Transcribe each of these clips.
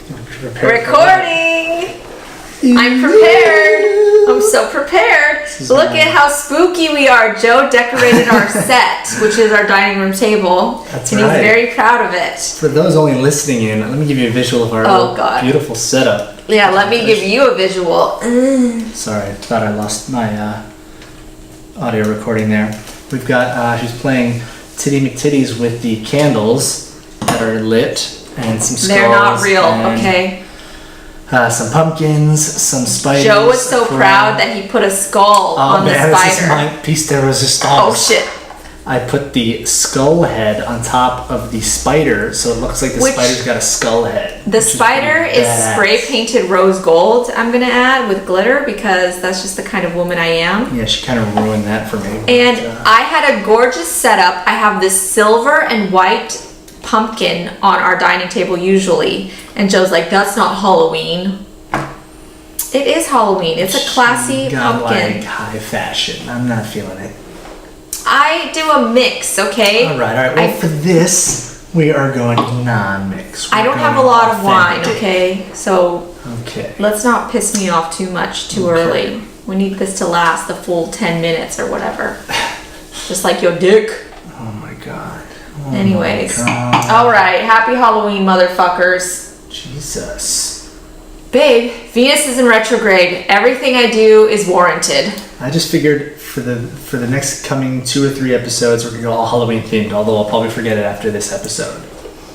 Recording! I'm prepared. I'm so prepared. Look at how spooky we are. Joe decorated our set, which is our dining room table. That's and right. He's very proud of it. For those only listening in, let me give you a visual of our beautiful setup. Yeah, let me give you a visual. Sorry, I thought I lost my audio recording there. We've got, she's playing Titty McTitties with the candles that are lit and some skulls. They're not real, okay? Some pumpkins, some spiders. Joe was so proud that he put a skull on the spider. This is my piece de resistance. Oh shit. I put the skull head on top of the spider, so it looks like the spider's got a skull head. The spider is spray painted rose gold, I'm gonna add, with glitter, because that's just the kind of woman I am. Yeah, she kind of ruined that for me. And I had a gorgeous setup. I have this silver and white pumpkin on our dining table usually, and Joe's like, that's not Halloween. It is Halloween. It's a classy pumpkin. Like high fashion. I'm not feeling it. I do a mix, okay? All right. Well, for this, we are going non-mix. I don't have a lot of wine, okay? So let's not piss me off too much too early. We need this to last the full 10 minutes or whatever. Just like your dick. Oh my god. Anyways. All right. Happy Halloween, motherfuckers. Jesus. Babe, Venus is in retrograde. Everything I do is warranted. I just figured for the next coming 2 or 3 episodes, we're going to go all Halloween themed, although I'll probably forget it after this episode.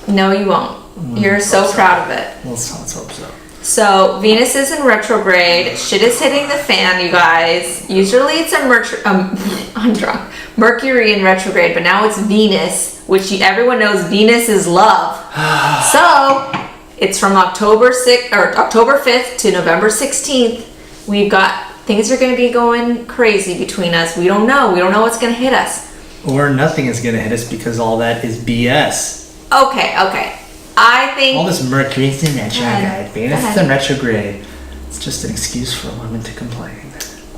No, you won't. You're so proud of it. Let's hope so. So, Venus is in retrograde. Shit is hitting the fan, you guys. Usually it's I'm drunk. Mercury in retrograde, but now it's Venus, which everyone knows Venus is love. So, it's from October 5th to November 16th. We've got things are going to be going crazy between us. We don't know. We don't know what's going to hit us. Or nothing is going to hit us because all that is BS. Okay. I think all this Mercury is in retrograde, Venus is in retrograde. It's just an excuse for women to complain.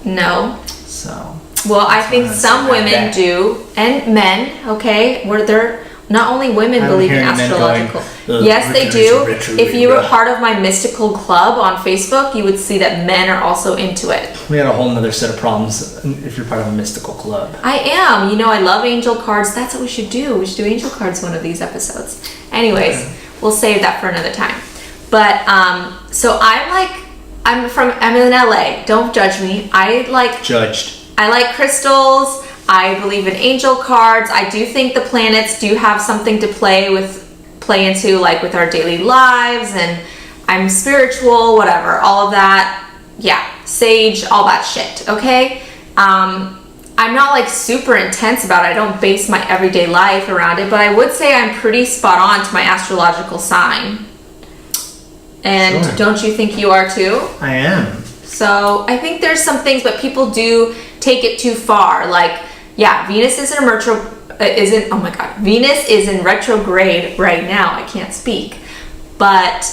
No. So. Well, I think some women do, and men. Okay, where they're not only women believe in astrological. Yes, they do. If you were part of my mystical club on Facebook, you would see that men are also into it. We had a whole nother set of problems if you're part of a mystical club. I am. You know, I love angel cards. That's what we should do. We should do angel cards one of these episodes. Anyways, we'll save that for another time. But so I'm in LA. Don't judge me. Judged. I like crystals. I believe in angel cards. I do think the planets do have something to play into, like with our daily lives, and I'm spiritual, whatever, all of that. Yeah, sage, all that shit, okay? I'm not like super intense about it. I don't base my everyday life around it, but I would say I'm pretty spot on to my astrological sign. And sure. Don't you think you are too? I am. So I think there's some things, but people do take it too far. Like, yeah, Venus is Venus is in retrograde right now. I can't speak. But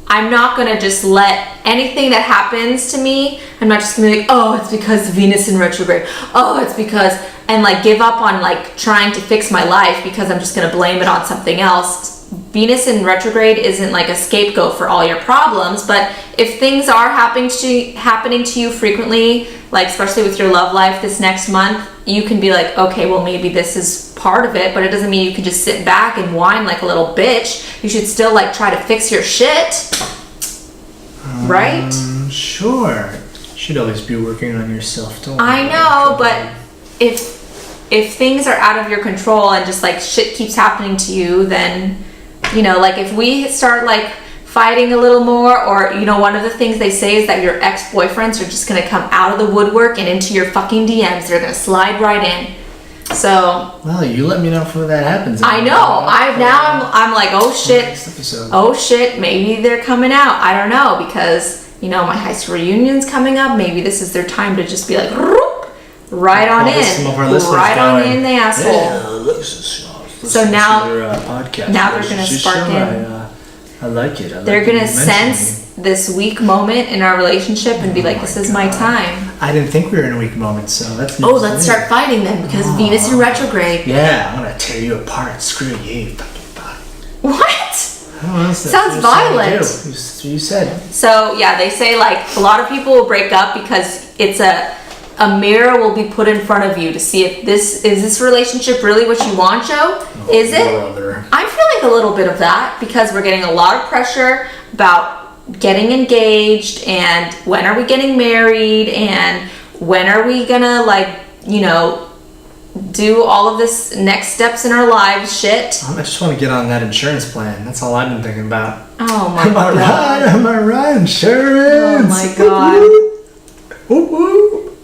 I'm not going to just let anything that happens to me, I'm not just going to be like, oh, it's because Venus in retrograde. Oh, it's because, and like give up on like trying to fix my life because I'm just going to blame it on something else. Venus in retrograde isn't like a scapegoat for all your problems, but if things are happening to you frequently, like especially with your love life this next month, you can be like, okay, well maybe this is part of it, but it doesn't mean you can just sit back and whine like a little bitch. You should still like try to fix your shit, right? Sure. You should always be working on yourself. I know, but if things are out of your control and just like shit keeps happening to you, then you know, like if we start like fighting a little more, or you know, one of the things they say is that your ex-boyfriends are just gonna come out of the woodwork and into your fucking DMs. They're gonna slide right in. So well, you let me know if that happens. I know. I'm like, oh shit, maybe they're coming out. I don't know, because you know my high school reunion's coming up. Maybe this is their time to just be like, right on in, right on in the asshole. Yeah, Alexis. So now they're gonna spark in. I like it. They're gonna sense this weak moment in our relationship and be like, this is my time. I didn't think we were in a weak moment, so that's oh, let's start fighting then, because Venus in retrograde. Yeah, I'm gonna tear you apart. Screw you, fucking fuck. What? Sounds violent. You said. So yeah, they say like a lot of people will break up because it's a mirror will be put in front of you to see if this relationship really what you want, Joe? Is it? Brother. I feel like a little bit of that because we're getting a lot of pressure about getting engaged and when are we getting married and when are we gonna like, you know, do all of this next steps in our lives shit. I just want to get on that insurance plan. That's all I've been thinking about. Oh my god. Am I right? Insurance. Oh my god. Whoop, whoop.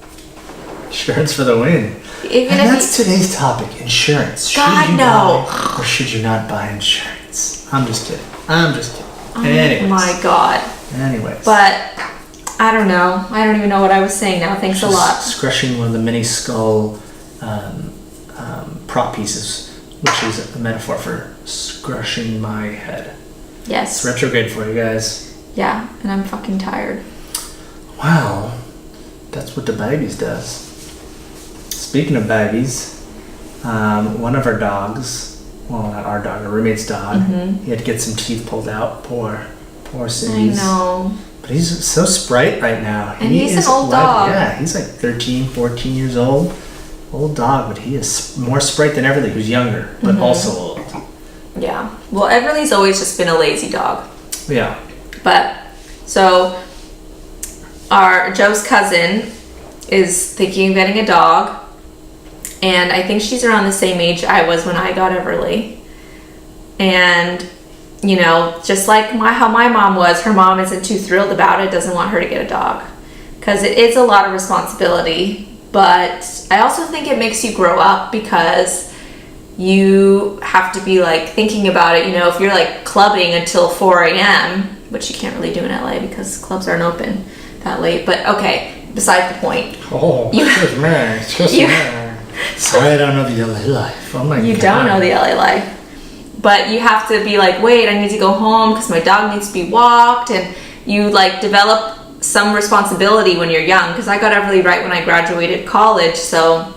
Insurance for the win. Even and that's today's topic, insurance. God, should you no. buy or should you not buy insurance? I'm just kidding. Oh Anyways. my god. Anyways. But I don't know. I don't even know what I was saying now. Thanks a lot. Scratching one of the mini skull prop pieces, which is a metaphor for scratching my head. Yes. It's retrograde for you guys. Yeah, and I'm fucking tired. Wow. That's what the babies does. Speaking of babies, one of our dogs, well, not our dog, our roommate's dog, he had to get some teeth pulled out. Poor Cindy's. I know. But he's so sprite right now. And he's an old dog. Yeah, he's like 13, 14 years old. Old dog, but he is more sprite than Everly, who's younger, but also old. Yeah. Well, Everly's always just been a lazy dog. Yeah. But, so, Joe's cousin is thinking of getting a dog. And I think she's around the same age I was when I got Everly. And, you know, just like how my mom was, her mom isn't too thrilled about it, doesn't want her to get a dog. Because it is a lot of responsibility. But I also think it makes you grow up because you have to be like thinking about it. You know, if you're like clubbing until 4 a.m., which you can't really do in LA because clubs aren't open that late. But okay, beside the point. Oh, excuse me. Sorry, I don't know the LA life. Oh my God. You don't know the LA life. But you have to be like, wait, I need to go home because my dog needs to be walked. And you like develop some responsibility when you're young, because I got Everly right when I graduated college, so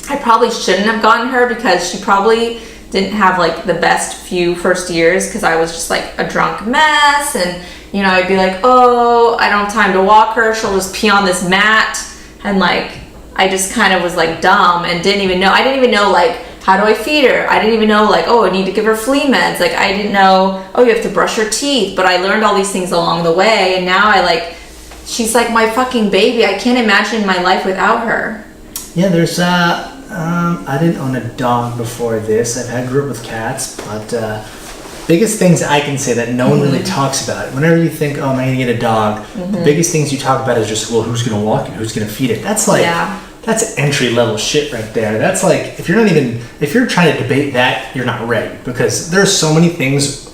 I probably shouldn't have gotten her because she probably didn't have like the best few first years because I was just like a drunk mess, and you know, I'd be like, oh, I don't have time to walk her, she'll just pee on this mat, and like I just kind of was like dumb and I didn't even know like how do I feed her? I didn't even know like, oh, I need to give her flea meds. Like I didn't know, oh, you have to brush her teeth. But I learned all these things along the way, and now she's like my fucking baby. I can't imagine my life without her. Yeah, there's I didn't own a dog before this. I grew up with cats, but biggest things I can say that no one really talks about. Whenever you think, oh, am I gonna get a dog? The biggest things you talk about is just, well, who's gonna walk it? Who's gonna feed it? That's like, that's entry level shit right there. That's like, if you're trying to debate that, you're not ready, because there's so many things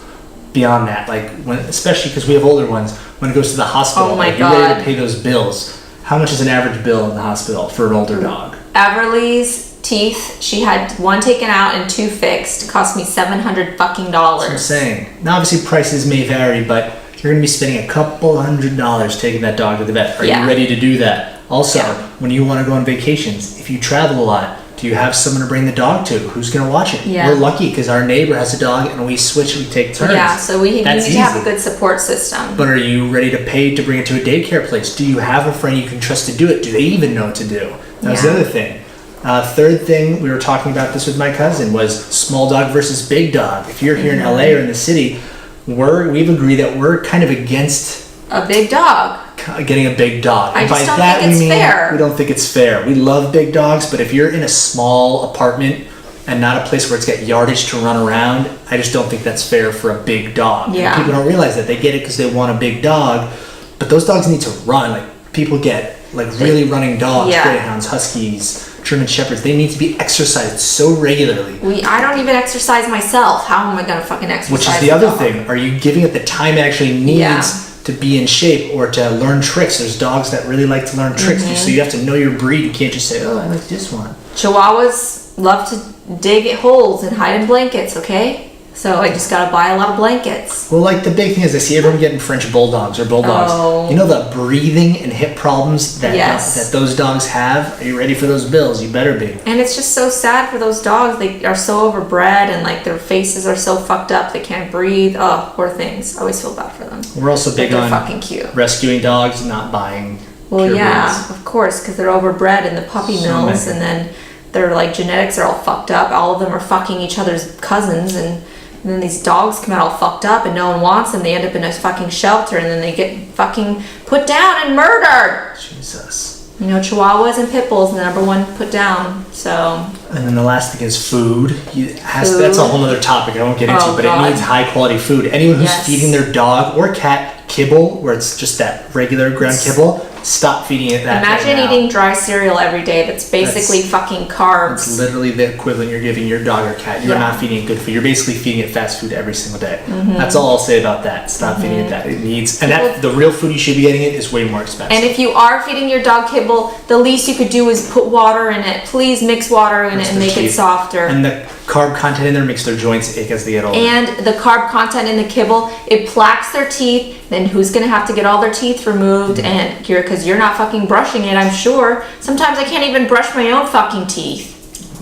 beyond that. Like especially because we have older ones. When it goes to the hospital, oh my like, God, you're ready to pay those bills. How much is an average bill in the hospital for an older dog? Everly's teeth, she had one taken out and two fixed, cost me $700 fucking dollars. That's what I'm saying. Now obviously prices may vary, but you're gonna be spending a couple $100 taking that dog to the vet. Are you ready to do that? Also, when you want to go on vacations, if you travel a lot, do you have someone to bring the dog to? Who's going to watch it? Yeah. We're lucky because our neighbor has a dog and we switch, we take turns. Yeah, so we need to have a good support system. But are you ready to pay to bring it to a daycare place? Do you have a friend you can trust to do it? Do they even know what to do? That was the other thing. Third thing, we were talking about this with my cousin, was small dog versus big dog. If you're here in LA or in the city, we've agreed that we're kind of against a big dog. Getting a big dog. I just don't think it's fair. We don't think it's fair. We love big dogs, but if you're in a small apartment and not a place where it's got yardage to run around, I just don't think that's fair for a big dog. Yeah. And people don't realize that. They get it because they want a big dog, but those dogs need to run. Like people get like really running dogs, greyhounds, huskies, German shepherds. They need to be exercised so regularly. I don't even exercise myself. How am I gonna fucking exercise? Which is the other thing. Are you giving it the time it actually needs to be in shape or to learn tricks? There's dogs that really like to learn tricks, so you have to know your breed. You can't just say, oh, I like this one. Chihuahuas love to dig holes and hide in blankets, okay? So I just gotta buy a lot of blankets. Well, like the big thing is I see everyone getting French bulldogs or bulldogs. Oh. You know the breathing and hip problems that that those dogs have? Are you ready for those bills? You better be. And it's just so sad for those dogs. They are so overbred and like their faces are so fucked up. They can't breathe. Oh, poor things. I always feel bad for them. We're also big on fucking cute. Rescuing dogs, not buying. Well, yeah, of course, because they're overbred in the puppy mills, and then their like genetics are all fucked up. All of them are fucking each other's cousins, and then these dogs come out all fucked up, and no one wants them. They end up in a fucking shelter, and then they get fucking put down and murdered. Jesus. You know, Chihuahuas and Pit Bulls, the number one put down. So. And then the last thing is food. That's a whole other topic I won't get into, but it needs high quality food. Anyone who's feeding their dog or cat kibble, where it's just that regular ground kibble, stop feeding it that. Imagine eating dry cereal every day. That's basically fucking carbs. It's literally the equivalent you're giving your dog or cat. You're not feeding it good food. You're basically feeding it fast food every single day. That's all I'll say about that. Stop feeding it that. It needs, and that the real food you should be getting it is way more expensive. And if you are feeding your dog kibble, the least you could do is put water in it. Please mix water in it and make it softer. And the carb content in there makes their joints ache as they get older. And the carb content in the kibble, it plaques their teeth. Then who's gonna have to get all their teeth removed? And because you're not fucking brushing it, I'm sure. Sometimes I can't even brush my own fucking teeth.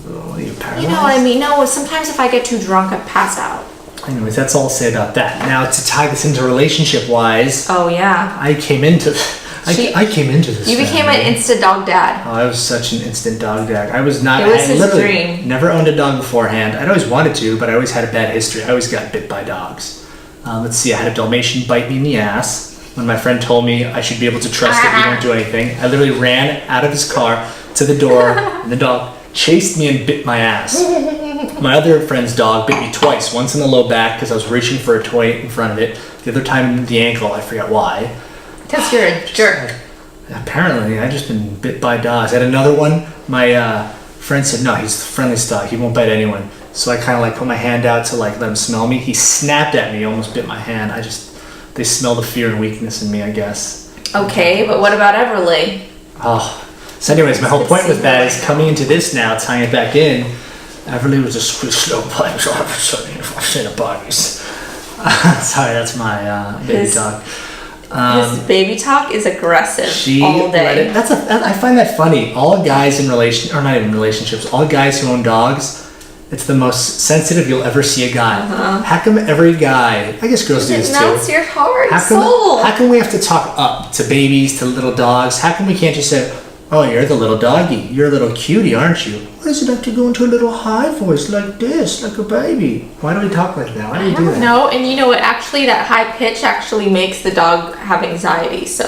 Oh, you paralyzed? You know what I mean? No, sometimes if I get too drunk, I pass out. Anyways, that's all I'll say about that. Now, to tie this into relationship-wise, oh yeah, I came into this. You became an instant dog dad. Oh, I was such an instant dog dad. I was not. It was I his dream. Never owned a dog beforehand. I'd always wanted to, but I always had a bad history. I always got bit by dogs. Let's see. I had a Dalmatian bite me in the ass when my friend told me I should be able to trust that he won't do anything. I literally ran out of his car to the door, and the dog chased me and bit my ass. My other friend's dog bit me twice. Once in the low back because I was reaching for a toy in front of it. The other time in the ankle. I forget why. Because you're a jerk. Apparently, I've just been bit by dogs. I had another one. My friend said, no, he's the friendliest dog. He won't bite anyone. So I kind of like put my hand out to like let him smell me. He snapped at me, almost bit my hand. They smell the fear and weakness in me, I guess. Okay, but what about Everly? Oh. So anyways, my whole point with that is coming into this now, tying it back in. Everly was a slow bite. Sorry, that's my baby dog. His baby talk is aggressive all day. I find that funny. All guys in not even relationships, all guys who own dogs, it's the most sensitive you'll ever see a guy. How come every guy, I guess girls do this too. It melts your heart, soul. How come we have to talk up to babies, to little dogs? How come we can't just say, oh, you're the little doggy. You're a little cutie, aren't you? Why does it have to go into a little high voice like this, like a baby? Why do we talk like that? Why do we do that? No, and you know what? Actually, that high pitch actually makes the dog have anxiety. So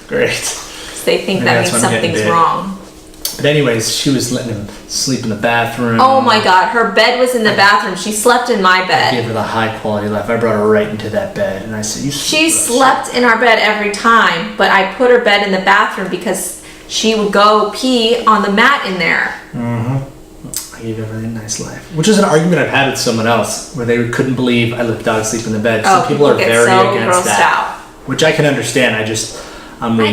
great. They think that means something's wrong. But anyways, she was letting him sleep in the bathroom. Oh my God, her bed was in the bathroom. She slept in my bed. I gave her the high quality life. I brought her right into that bed, and I said, She slept in our bed every time, but I put her bed in the bathroom because she would go pee on the mat in there. I gave everyone a nice life. Which is an argument I've had with someone else, where they couldn't believe I let the dog sleep in the bed. Some people are very against that. Which I can understand. I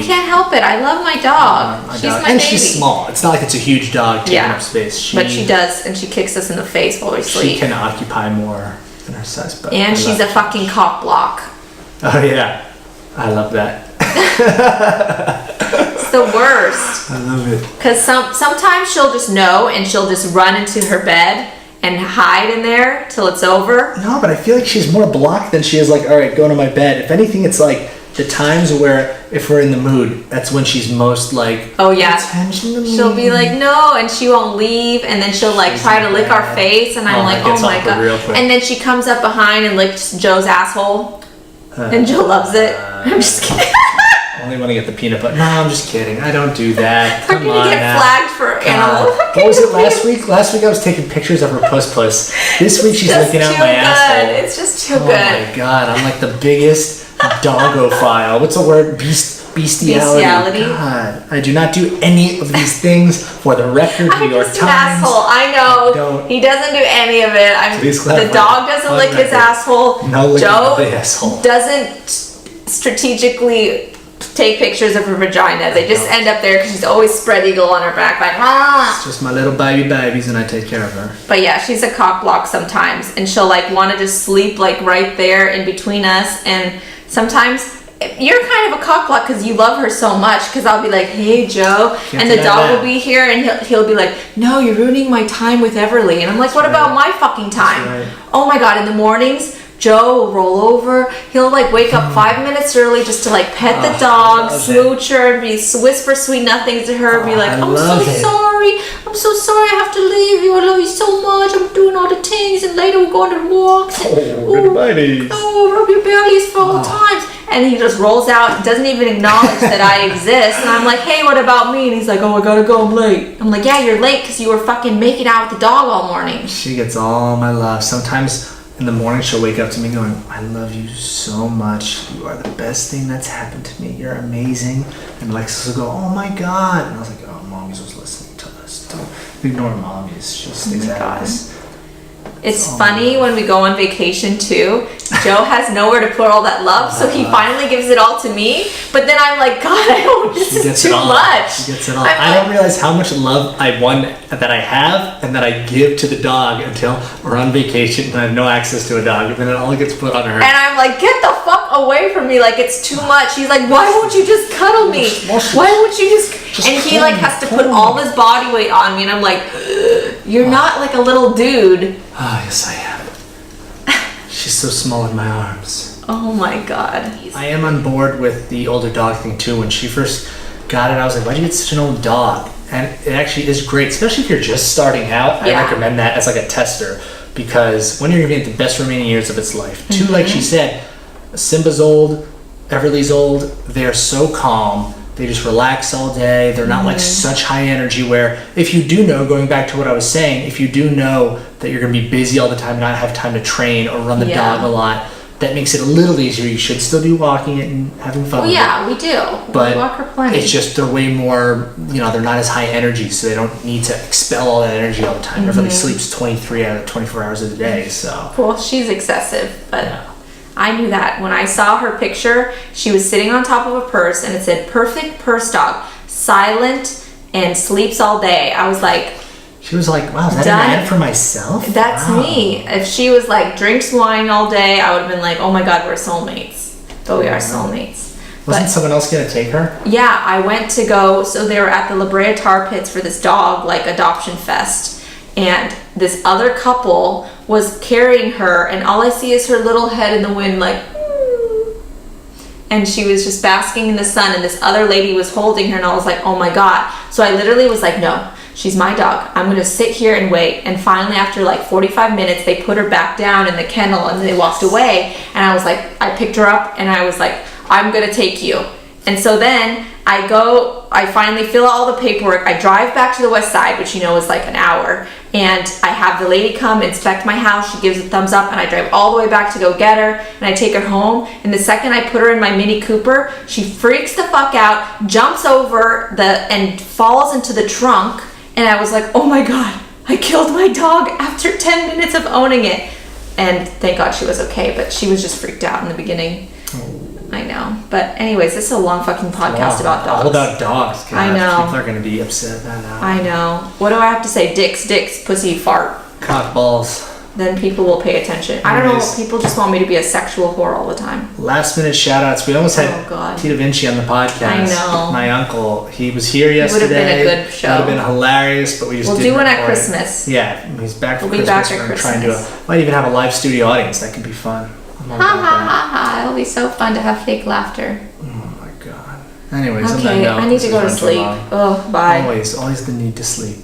can't help it. I love my dog. She's my baby. And she's small. It's not like it's a huge dog taking up space. But she does, and she kicks us in the face while we sleep. She can occupy more than her size. But and she's a fucking cockblock. Oh yeah, I love that. It's the worst. I love it. Because sometimes she'll just know, and she'll just run into her bed and hide in there till it's over. No, but I feel like she's more blocked than she is like, all right, go to my bed. If anything, it's like the times where if we're in the mood, that's when she's most like, oh yeah, attention to me. She'll be like, no, and she won't leave, and then she'll like try to lick our face, and I'm like, oh my God. And then she comes up behind and licks Joe's asshole, and Joe loves it. I'm just kidding. Only want to get the peanut butter. No, I'm just kidding. I don't do that. Come on, get flagged for animal. What was it last week? Last week I was taking pictures of her puss. This week she's licking out my asshole. It's just too good. Oh my God, I'm like the biggest doggophile. What's the word? Beastiality. God, I do not do any of these things for the record. New York Times. Asshole. I know. He doesn't do any of it. The dog doesn't lick his asshole. No licking Joe of the asshole. Doesn't strategically take pictures of her vagina. They just end up there because she's always spread eagle on her back, like, ah. It's just my little babies, and I take care of her. But yeah, she's a cock block sometimes, and she'll like want to just sleep like right there in between us. And sometimes you're kind of a cock block because you love her so much. Because I'll be like, hey Joe, and the dog will be here, and he'll be like, no, you're ruining my time with Everly. And I'm like, what about my fucking time? Oh my god, in the mornings, Joe will roll over. He'll like wake up 5 minutes early just to like pet the dog, smooch her, and whisper sweet nothings to her, be like, I'm so sorry, I have to leave you, I love you so much, I'm doing all the things, and later we'll go on the walks. Rub your bellies for all times. And he just rolls out, doesn't even acknowledge that I exist. And I'm like, hey, what about me? And he's like, oh, I gotta go, I'm late. I'm like, yeah, you're late because you were fucking making out with the dog all morning. She gets all my love. Sometimes in the morning she'll wake up to me going, I love you so much. You are the best thing that's happened to me. You're amazing. And Alexis will go, oh my god. And I was like, oh, mommy's was listening to us. Don't ignore mommy's. She stays out of this. It's funny when we go on vacation too. Joe has nowhere to put all that love, so he finally gives it all to me. But then I'm like, God, this is too much. She gets it all. I don't realize how much love that I have and that I give to the dog until we're on vacation and I have no access to a dog, and then it all gets put on her. And I'm like, get the fuck away from me! Like it's too much. He's like, why won't you just cuddle me? Why won't you just? And he like has to put all his body weight on me, and I'm like, you're not like a little dude. Ah, yes I am. She's so small in my arms. Oh my god. I am on board with the older dog thing too. When she first got it, I was like, why'd you get such an old dog? And it actually is great, especially if you're just starting out. I recommend that as like a tester, because when you're gonna be at the best remaining years of its life. Two, like she said, Simba's old, Everly's old, they're so calm. They just relax all day. They're not like such high energy, where if you do know, going back to what I was saying, if you do know that you're going to be busy all the time, not have time to train or run the dog a lot, that makes it a little easier. You should still be walking it and having fun with it. We do. But we walk her plenty. It's just they're way more, they're not as high energy, so they don't need to expel all that energy all the time. Everybody sleeps 23 out of 24 hours of the day, so. Well, she's excessive, but... I knew that. When I saw her picture, she was sitting on top of a purse and it said, perfect purse dog, silent and sleeps all day. I was like... She was like, wow, is that an ad for myself? That's me. If she was like, drinks wine all day, I would have been like, oh my god, we're soulmates. But we are soulmates. Wasn't someone else going to take her? Yeah, I went to go, so they were at the La Brea Tar Pits for this dog, like, adoption fest. And this other couple was carrying her, and all I see is her little head in the wind, like, and she was just basking in the sun, and this other lady was holding her, and I was like, oh my god. So I literally was like, no, she's my dog. I'm gonna sit here and wait. And finally, after like 45 minutes, they put her back down in the kennel, and they walked away. And I was like, I picked her up, and I was like, I'm gonna take you. And so then I finally fill out all the paperwork. I drive back to the west side, which is like an hour. And I have the lady come inspect my house. She gives a thumbs up, and I drive all the way back to go get her. And I take her home. And the second I put her in my Mini Cooper, she freaks the fuck out, jumps over and falls into the trunk. And I was like, oh my god, I killed my dog after 10 minutes of owning it. And thank god she was okay, but she was just freaked out in the beginning. I know. But anyways, this is a long fucking podcast about dogs. All about dogs. God, I know. People are going to be upset about that. I know. What do I have to say? Dicks, pussy, fart. Cock balls. Then people will pay attention. I don't know. People just want me to be a sexual whore all the time. Last minute shout outs. We almost had Tita Vinci on the podcast. I know. My uncle. He was here yesterday. It would have been a good show. It would have been hilarious, but we just We'll didn't do one at record it. Christmas. Yeah, he's back for We'll Christmas. Be back at Christmas. Trying to might even have a live studio audience. That could be fun. Ha ha ha ha. It'll be so fun to have fake laughter. Oh my god. Anyways, okay, I need to go to sleep. Oh, bye. Always the need to sleep.